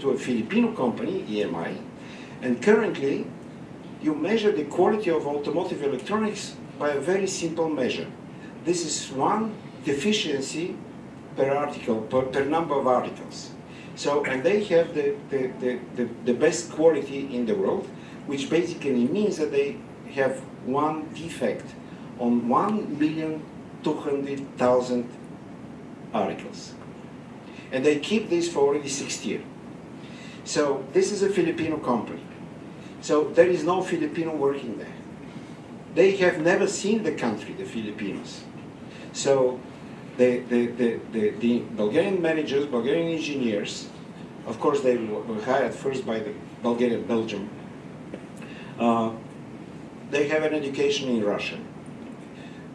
to a Filipino company, EMI, and currently you measure the quality of automotive electronics by a very simple measure. This is one deficiency per article, per number of articles. So, and they have the best quality in the world, which basically means that they have one defect on 1,200,000 articles. And they keep this for already 6 years. So this is a Filipino company. So there is no Filipino working there. They have never seen the country, the Filipinos. So the Bulgarian managers, Bulgarian engineers, of course they were hired first by the Bulgaria, Belgium. They have an education in Russian.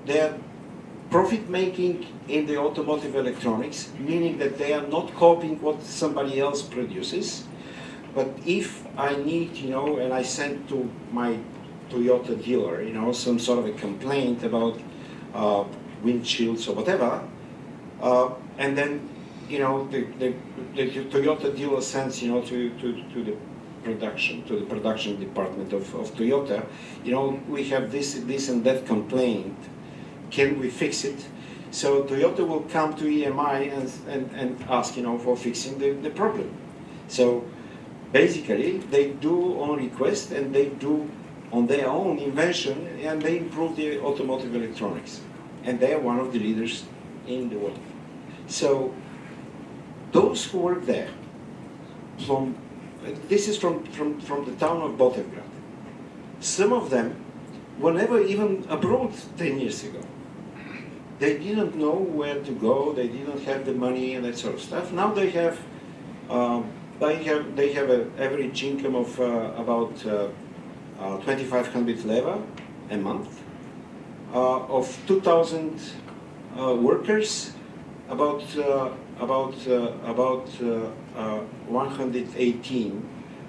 They are profit-making in the automotive electronics, meaning that they are not copying what somebody else produces. But if I need, and I send to my Toyota dealer, some sort of a complaint about windshields or whatever, and then, the Toyota dealer sends, to the production department of Toyota, we have this and that complaint. Can we fix it? So Toyota will come to EMI and ask, for fixing the problem. So basically, they do on request and they do on their own invention, and they improve the automotive electronics. And they are one of the leaders in the world. So those who work there, this is from the town of Blagoevgrad. Some of them were never even abroad 10 years ago. They didn't know where to go, they didn't have the money and that sort of stuff. Now they have an average income of about 2,500 leva a month, of 2,000 workers, about 118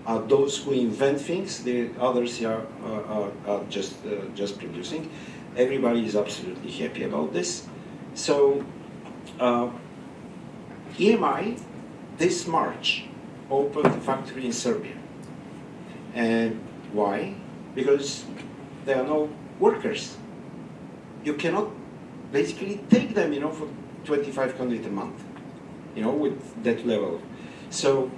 are those who invent things. The others are just producing. Everybody is absolutely happy about this. So EMI this March opened a factory in Serbia. And why? Because there are no workers. You cannot basically take them, for 2,500 a month, with that level. So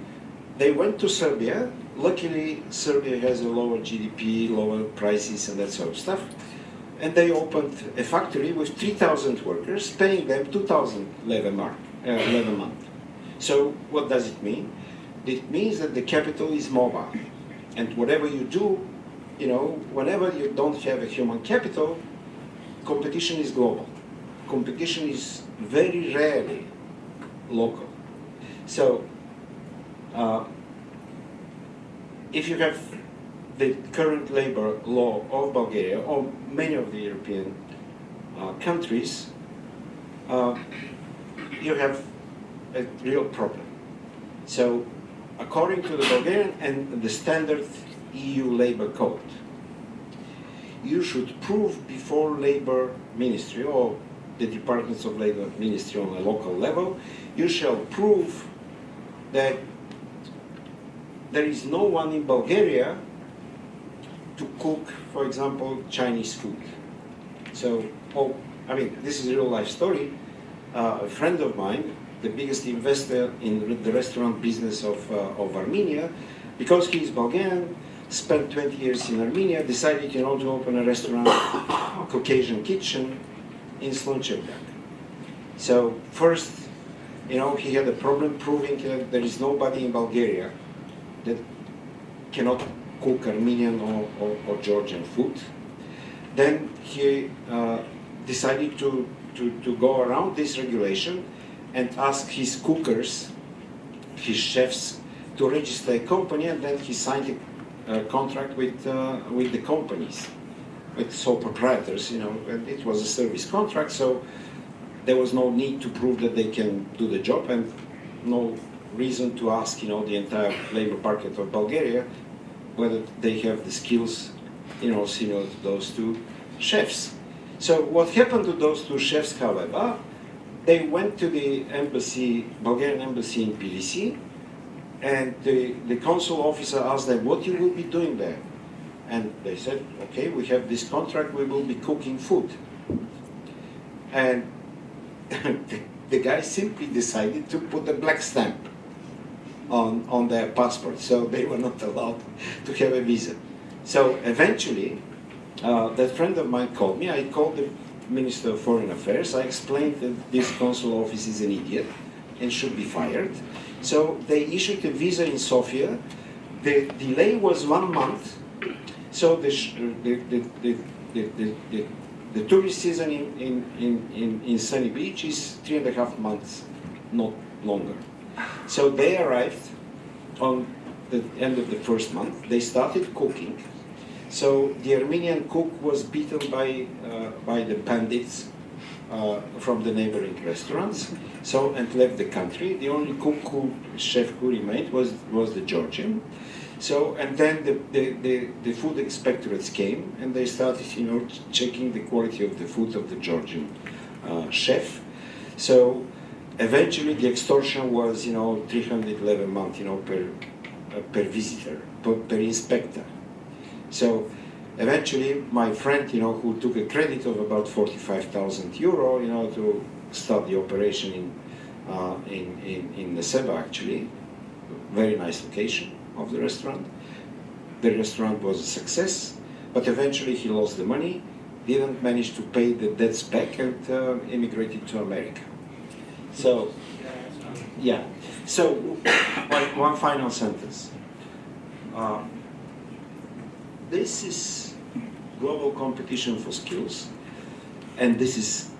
they went to Serbia. Luckily, Serbia has a lower GDP, lower prices, and that sort of stuff. And they opened a factory with 3,000 workers, paying them 2,000 leva a month. So what does it mean? It means that the capital is mobile. And whatever you do, whenever you don't have a human capital, competition is global. Competition is very rarely local. So if you have the current labor law of Bulgaria or many of the European countries, you have a real problem. So according to the Bulgarian and the standard EU labor code, you should prove before labor ministry or the departments of labor ministry on a local level, you shall prove that there is no one in Bulgaria to cook, for example, Chinese food. So, this is a real life story. A friend of mine, the biggest investor in the restaurant business of Armenia, because he is Bulgarian, spent 20 years in Armenia, decided, to open a restaurant, Caucasian kitchen, in Slunchevdak. So first, he had a problem proving that there is nobody in Bulgaria that cannot cook Armenian or Georgian food. Then he decided to go around this regulation and ask his cookers, his chefs, to register a company, and then he signed a contract with the companies, with sole proprietors, and it was a service contract, so there was no need to prove that they can do the job, and no reason to ask, the entire labor market of Bulgaria whether they have the skills, similar to those two chefs. So what happened to those two chefs, however, they went to the embassy, Bulgarian embassy in Tbilisi, And the consul officer asked them, what you will be doing there? And they said, okay, we have this contract, we will be cooking food. And the guy simply decided to put a black stamp on their passport, so they were not allowed to have a visa. So eventually, that friend of mine called me. I called the Minister of Foreign Affairs. I explained that this consul office is an idiot and should be fired. So they issued a visa in Sofia. The delay was 1 month. So the tourist season in Sunny Beach is 3.5 months, not longer. So they arrived on the end of the first month. They started cooking. So the Armenian cook was beaten by the bandits from the neighboring restaurants, and left the country. The only chef who remained was the Georgian. So, and then the food inspectorates came and they started, checking the quality of the food of the Georgian chef. So eventually the extortion was, 311 month, per visitor, per inspector. So eventually my friend, who took a credit of about 45,000 euro, to start the operation in Neseba, actually, very nice location of the restaurant. The restaurant was a success, but eventually he lost the money, didn't manage to pay the debts back, and immigrated to America. So, yeah. So, one final sentence. This is global competition for skills, and this is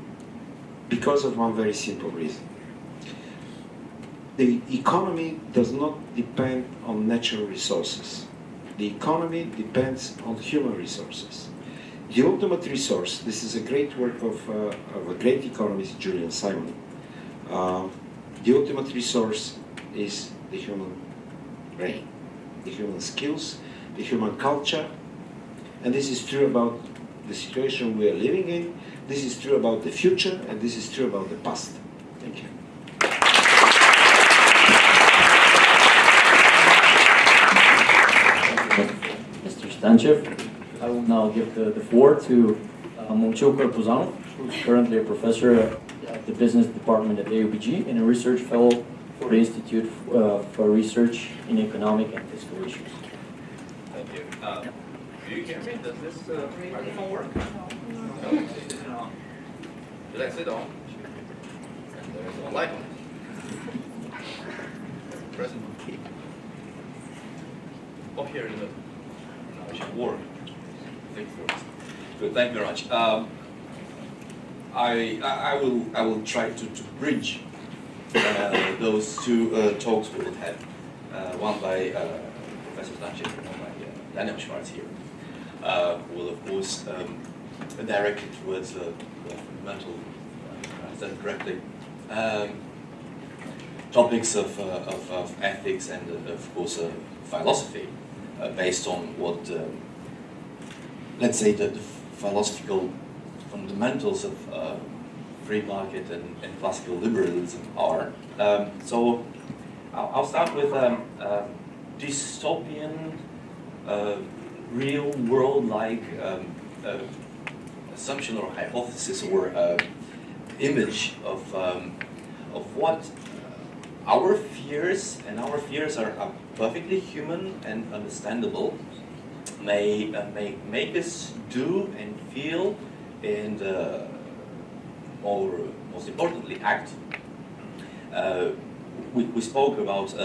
because of one very simple reason. The economy does not depend on natural resources. The economy depends on human resources. The ultimate resource, this is a great work of a great economist, Julian Simon. The ultimate resource is the human brain, the human skills, the human culture. And this is true about the situation we are living in, this is true about the future, and this is true about the past. Thank you. Mr. Stanchev. I will now give the floor to Momchil Karpuzanov, who's currently a professor at the business department at AUBG and a research fellow for the Institute for Research in Economic and Fiscal Issues. Thank you. Do you hear me? Does this microphone work? No. Did I sit on? And there's a light on. Present. Oh, here in the middle. Now it should work. Think first. Good. Thank you very much. I will try to bridge those two talks we will have. One by Professor Stanchev and one by Daniel Schwartz here. Who will, of course, direct it towards the fundamental, I said it correctly, topics of ethics and, of course, philosophy, based on what, let's say, the philosophical fundamentals of free market and classical liberalism are. So I'll start with dystopian, real world-like assumption or hypothesis or image of what our fears, and our fears are perfectly human and understandable, may make us do and feel and most importantly act. We spoke about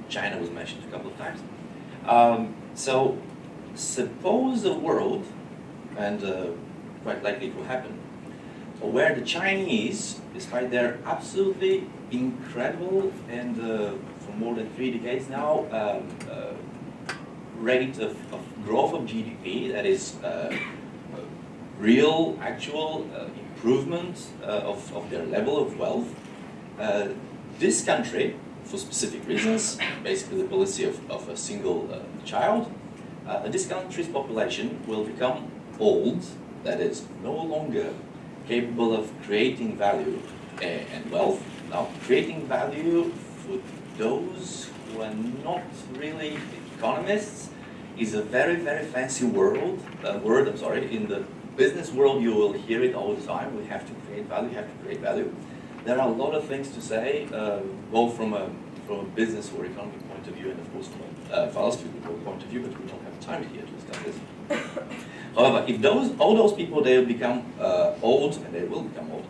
China was mentioned a couple of times. So suppose a world, and quite likely it will happen, where the Chinese, despite their absolutely incredible and for more than 3 decades now rate of growth of GDP, that is real, actual improvement of their level of wealth, this country, for specific reasons, basically the policy of a single child, this country's population will become old, that is no longer capable of creating value and wealth. Now, creating value for those who are not really economists is a very, very fancy word. In the business world, you will hear it all the time. We have to create value. You have to create value. There are a lot of things to say, both from a business or economic point of view, and of course from a philosophical point of view. But we don't have time here to discuss this. However, if all those people they will become old, and they will become old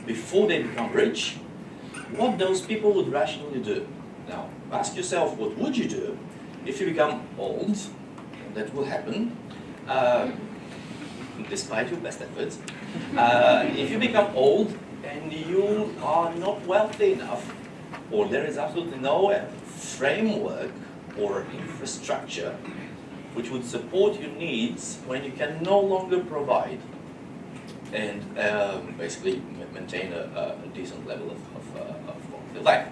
before they become rich, what those people would rationally do? Now, ask yourself, what would you do if you become old? And that will happen, despite your best efforts. If you become old and you are not wealthy enough, or there is absolutely no framework or infrastructure which would support your needs when you can no longer provide and basically maintain a decent level of quality of life.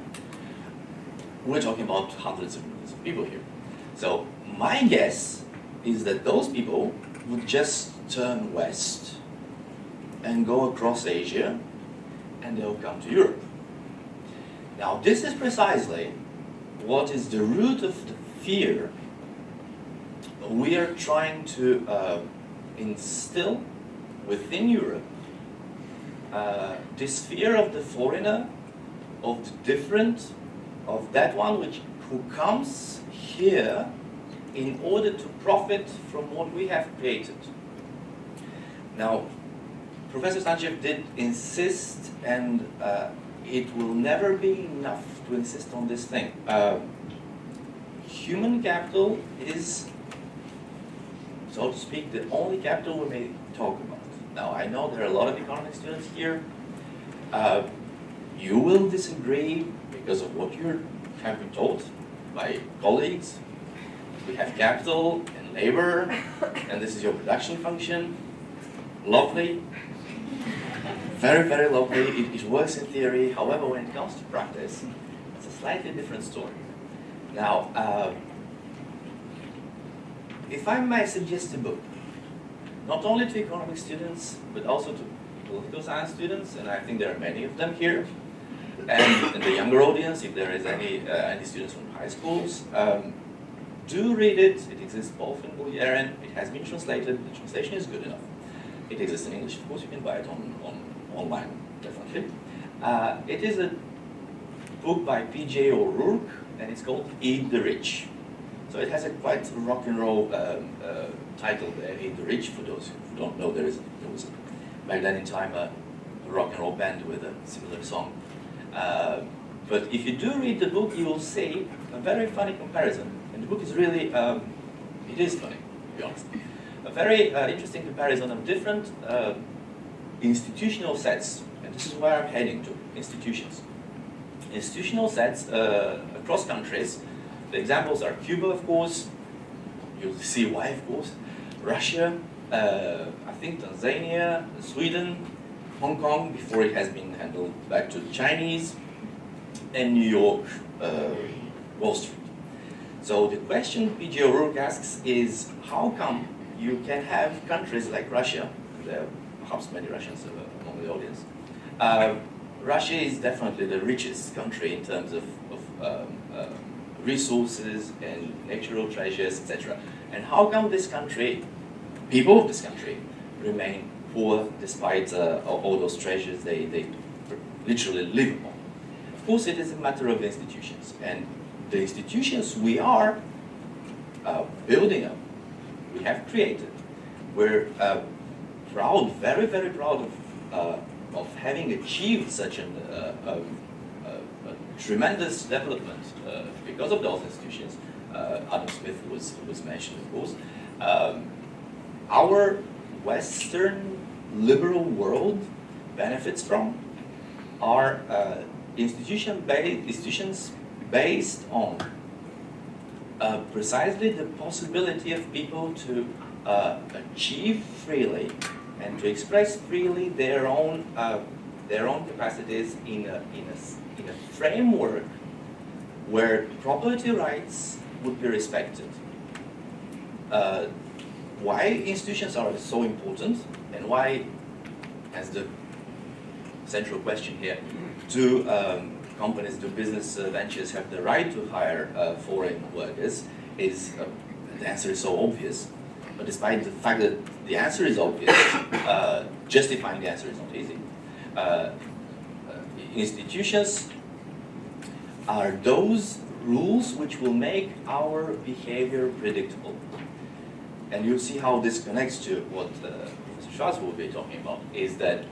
We're talking about hundreds of millions of people here. So my guess is that those people would just turn west and go across Asia, and they'll come to Europe. Now this is precisely what is the root of the fear we are trying to instill within Europe, this fear of the foreigner, of the different, of that one who comes here in order to profit from what we have created. Now, Professor Stanchev did insist, and it will never be enough to insist on this thing. Human capital is, so to speak, the only capital we may talk about. Now, I know there are a lot of economics students here. You will disagree because of what you have been told by colleagues. We have capital and labor, and this is your production function. Lovely. Very, very lovely. It works in theory. However, when it comes to practice, it's a slightly different story. Now, if I may suggest a book, not only to economics students, but also to political science students, and I think there are many of them here, and the younger audience, if there is any students from high schools, do read it. It exists both in Bulgarian. It has been translated. The translation is good enough. It exists in English. Of course, you can buy it online, definitely. It is a book by P.J. O'Rourke, and it's called Eat the Rich. So it has a quite rock and roll title there, Eat the Rich. For those who don't know, there was back then in time a rock and roll band with a similar song. But if you do read the book, you will see a very funny comparison. And the book is really, it is funny, to be honest. A very interesting comparison of different institutional sets. And this is where I'm heading to, institutions. Institutional sets across countries. The examples are Cuba, of course. You'll see why, of course. Russia, I think Tanzania, Sweden, Hong Kong, before it has been handled back to the Chinese, and New York, Wall Street. So the question P.J. O'Rourke asks is, how come you can have countries like Russia, there are perhaps many Russians among the audience. Russia is definitely the richest country in terms of resources and natural treasures, etc. And how come this country, people of this country, remain poor despite all those treasures they literally live on? Of course, it is a matter of institutions. And the institutions we are building up, we have created, we're proud, very, very proud of having achieved such a tremendous development because of those institutions. Adam Smith was mentioned, of course. Our Western liberal world benefits from are institutions based on precisely the possibility of people to achieve freely and to express freely their own capacities in a framework where property rights would be respected. Why institutions are so important, and why, as the central question here, do companies do business ventures have the right to hire foreign workers, the answer is so obvious. But despite the fact that the answer is obvious, justifying the answer is not easy. Institutions are those rules which will make our behavior predictable. And you'll see how this connects to what Professor Schwartz will be talking about, is that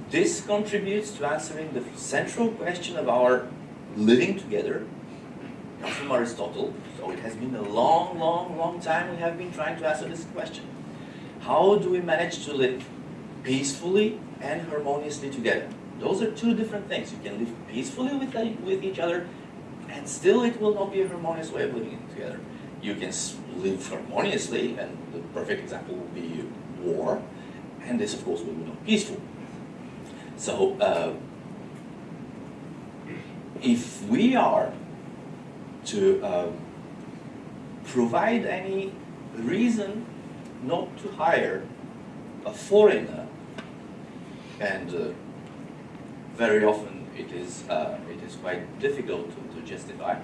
this contributes to answering the central question of our living together. It comes from Aristotle, so it has been a long, long, long time we have been trying to answer this question. How do we manage to live peacefully and harmoniously together? Those are two different things. You can live peacefully with each other, and still it will not be a harmonious way of living together. You can live harmoniously, and the perfect example would be war, and this, of course, will be not peaceful. So, if we are to provide any reason not to hire a foreigner, and very often it is quite difficult to justify.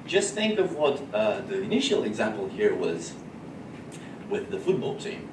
Just think of what the initial example here was with the football team.